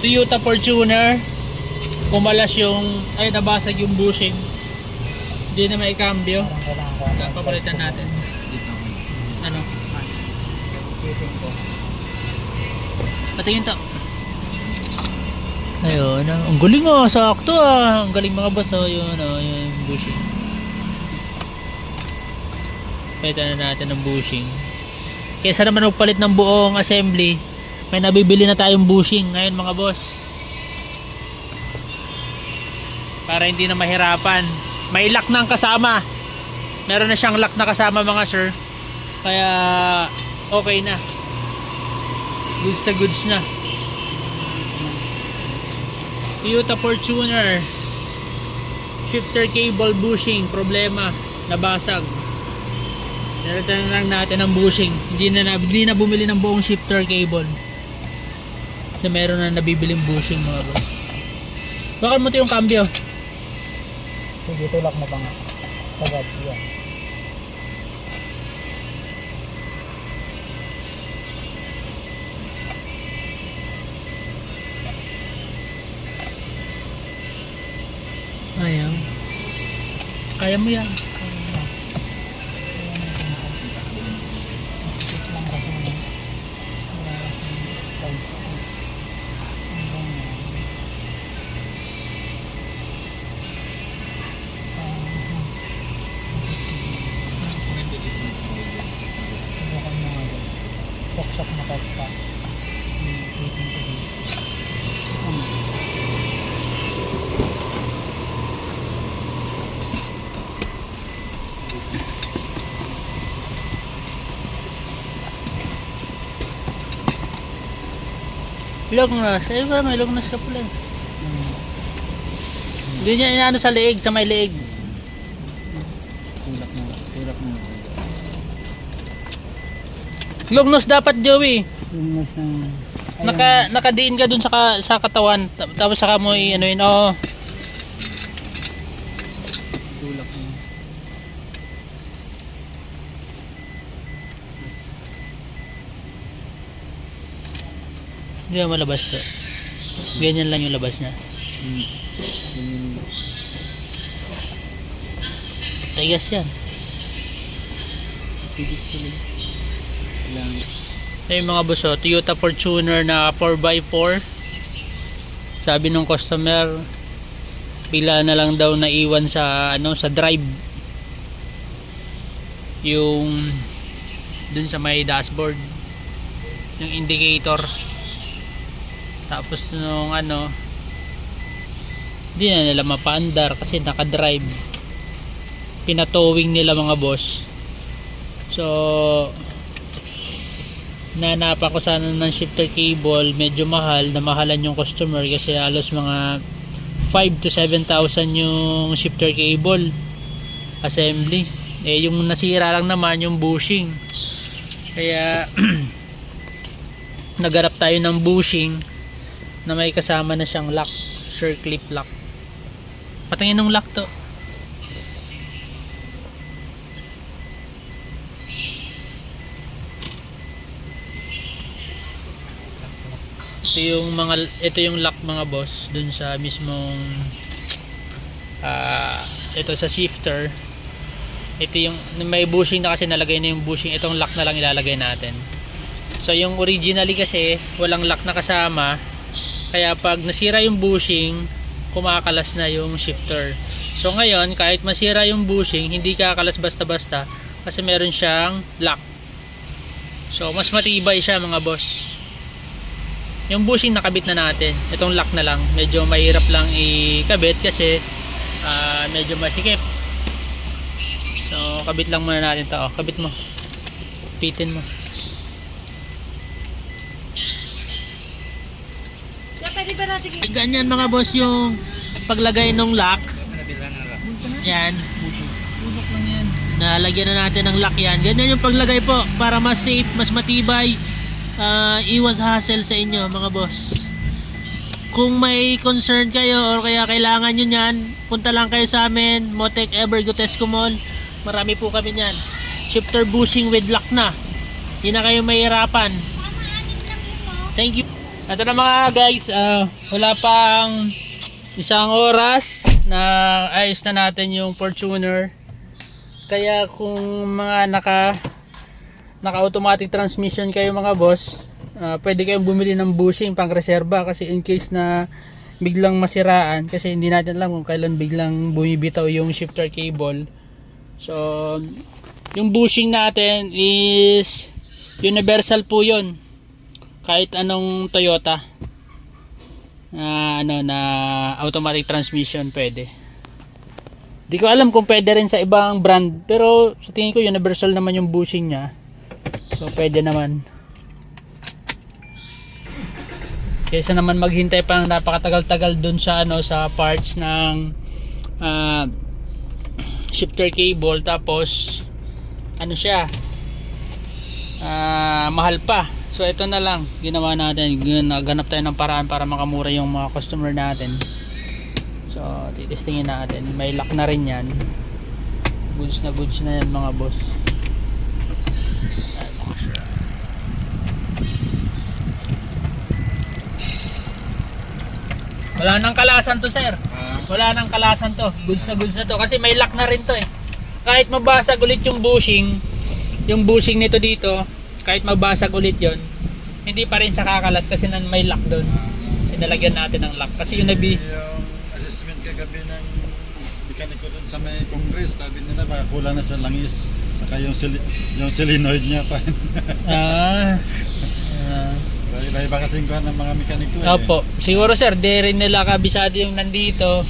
Toyota Fortuner. Pumalas yung, ay nabasag yung bushing. Hindi na may cambio. Papalitan natin. Ano? Patingin to. Ayun, ang galing ah, sakto ah. Ang galing mga boss, oh, yun yung bushing. Palitan na natin ng bushing. Kaysa naman magpalit ng buong assembly, may nabibili na tayong bushing ngayon mga boss. Para hindi na mahirapan. May lock na ang kasama. Meron na siyang lock na kasama mga sir. Kaya okay na. Goods sa goods na. Toyota Fortuner. Shifter cable bushing. Problema. Nabasag. Nalitan na lang natin ang bushing. Hindi na bumili ng buong shifter cable. Kasi meron na nabibiling bushing mga boss. Bakit mo ito yung cambio? Sige, tulak mo pa nga. Sagad, yan. Ayaw. Kaya mo yan. Saksak na kasta. Lugnas. Eh ba may lugnas ka pala. Hindi niya inaano sa leeg, sa may leeg. Tulak mo. Lugnos dapat Joey. Yung mas ng... Nakadiin ka dun sa katawan. Tapos saka mo ano yun. Oo. Tulak mo. Hindi mo malabas to. Ganyan lang yung labas niya. Tigas yan. Tigas tuloy. Lang. Ito yung mga boss, Toyota Fortuner na 4x4. Sabi nung customer, pila na lang daw na iwan sa sa drive. Yung dun sa may dashboard. Yung indicator. Tapos nung hindi na nila mapaandar kasi naka-drive. Pinatowing nila mga boss. So nanapan ko sana ng shifter cable, medyo mahal, namahalan yung customer kasi halos mga 5 to 7,000 yung shifter cable assembly. Yung nasira lang naman yung bushing. Kaya nagharap tayo ng bushing na may kasama na siyang lock, circlip lock. Patingin ng lock to. Ito yung lock mga boss dun sa mismong ito sa shifter. Ito yung may bushing na kasi nalagay na yung bushing. Itong lock na lang ilalagay natin. So yung originally kasi walang lock na kasama. Kaya pag nasira yung bushing, kumakalas na yung shifter. So ngayon, kahit masira yung bushing, hindi kakalas basta-basta kasi meron siyang lock. So mas matibay siya mga boss. Yung bushing nakabit na natin. Itong lock na lang. Medyo mahirap lang ikabit kasi medyo masikip. So kabit lang muna natin 'to. Kabit mo. Pitin mo. Pwede ba natin Ganyan mga boss yung paglagay ng lock. Yan. Tulak lang yan. Nalagyan na natin ng lock yan. Ganyan yung paglagay po para mas safe, mas matibay. Iwas hassle sa inyo mga boss. Kung may concern kayo or kaya kailangan nyo yan, punta lang kayo sa amin, Motec Ever Gotesco Mall. Marami po kami yan. Shifter bushing with lock na. Hindi na kayo mahirapan. Thank you. Ito na mga guys, wala pang isang oras na ayos na natin yung Fortuner. Kaya kung mga naka automatic transmission kayo mga boss, pwede kayong bumili ng bushing pang reserba, kasi in case na biglang masiraan, kasi hindi natin alam kung kailan biglang bumibitaw yung shifter cable. So yung bushing natin is universal po yun, kahit anong Toyota na automatic transmission pwede. Di ko alam kung pwede rin sa ibang brand, pero sa tingin ko universal naman yung bushing nya, so pwede naman. Kaysa naman maghintay pang napakatagal-tagal dun sa sa parts ng shifter cable, tapos siya mahal pa. So ito na lang ginawa natin, ganap tayo ng paraan para makamura yung mga customer natin. So titestingin natin, may lock na rin yan, goods na yan mga boss. Wala nang kalasan to sir, wala nang kalasan to, goods na to, kasi may lock na rin to eh. Kahit mabasag ulit yung bushing nito dito, kahit mabasag ulit yon, hindi pa rin sa kakalas kasi may lock doon. Sinalagyan natin ng lock kasi yung yung assessment kagabi ng mekaniko doon sa may Congress, sabi nila baka kulang na sa langis, saka yung solenoid niya pa. Iba kasing kuhan ng mga mekaniko eh. Opo, siguro sir, di rin nila kabisado yung nandito.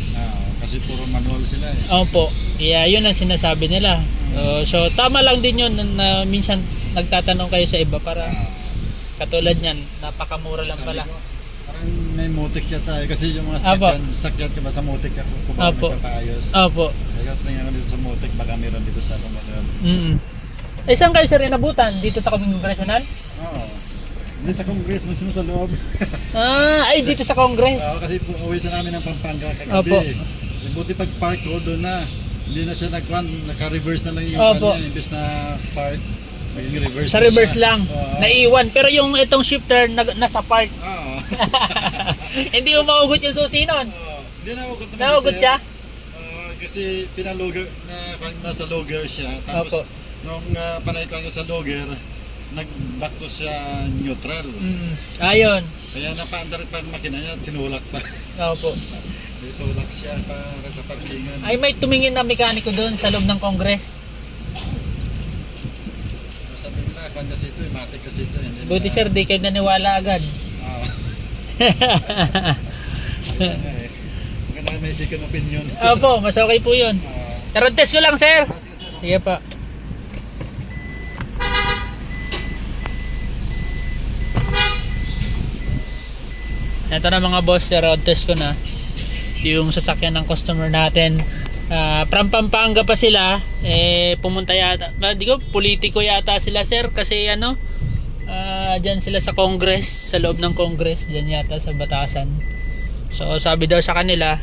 Kasi puro manual sila eh. Opo, yeah, yun ang sinasabi nila. So tama lang din yun na minsan nagtatanong kayo sa iba para katulad niyan, napakamura lang pala. Parang may motik yata eh, kasi yung mga sakyan ka ba sa motik kung ba nagpapaayos. Opo. Kaya tingnan ko dito sa motik, baka meron dito sa manual. Eh saan kayo sir inabutan? Dito sa Congressional? Oo. Hindi sa Congress, mas sa loob. Ay dito sa Congress. Kasi uwi sa namin ng Pampanga kagabi. Buti pag park ko doon na, hindi na siya naka-reverse na lang yung kanya, imbes na park, maging reverse. Sa reverse lang, naiwan. Pero yung itong shifter nasa park. Hindi mo maugot yung susi nun. Hindi naugot naman. Naugot siya? Kasi pinaloger na nasa logger siya. Tapos nung panay ko sa logger, nag-back to siya neutral. Ayun. Kaya napaandar pa ang makina niya, tinulak pa. Opo. Tinulak siya para sa parkingan. Ay may tumingin na mekaniko doon sa loob ng Congress. Sabi nila, kanya kasi ito, matik kasi ito. Buti sir, di kayo naniwala agad. Maganda may second opinion. Opo, mas okay po yun. Pero test ko lang sir. Sige pa. Ito na mga boss, road test ko na yung sasakyan ng customer natin. From Pampanga pa sila, pumunta yata, di ko, politiko yata sila sir, kasi dyan sila sa Congress, sa loob ng Congress, dyan yata sa Batasan. So sabi daw sa kanila,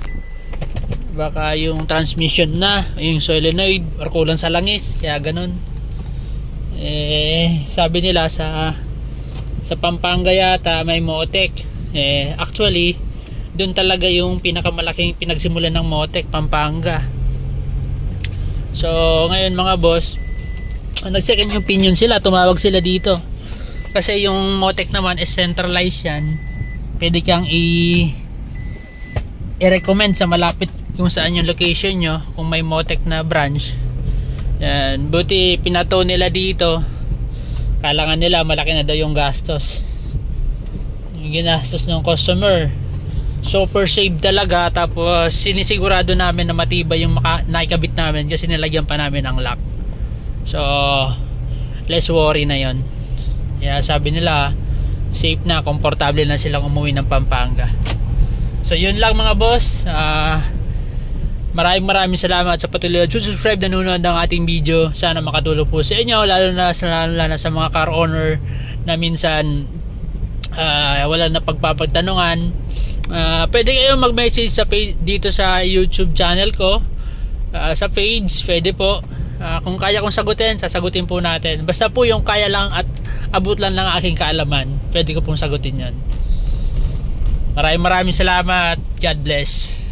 baka yung transmission na, yung solenoid, or kulang sa langis, kaya ganun. Sabi nila sa Pampanga yata may Motec. Actually doon talaga yung pinakamalaking pinagsimulan ng Motec, Pampanga. So ngayon mga boss, nag-second opinion sila, tumawag sila dito kasi yung Motec naman is centralized yan. Pwede kang i-recommend sa malapit kung saan yung location nyo kung may Motec na branch. Yan. Buti pinato nila dito, kalangan nila malaki na daw yung gastos, yung ginastos ng customer. Super safe talaga. Tapos sinisigurado namin na matibay yung naikabit namin kasi nilagyan pa namin ang lock. So less worry na yon. Kaya sabi nila safe na, komportable na silang umuwi ng Pampanga. So yun lang mga boss. Maraming salamat sa patuloy at subscribe na nanonood ng ating video. Sana makatulong po sa inyo, lalo na sa mga car owner na minsan wala na pagpapagtanungan. Pwede kayo mag-message sa page, dito sa YouTube channel ko, sa page, pwede po. Kung kaya kong sagutin, sasagutin po natin. Basta po yung kaya lang at abot lang ng aking kaalaman, pwede ko pong sagutin yan. Maraming salamat. God bless.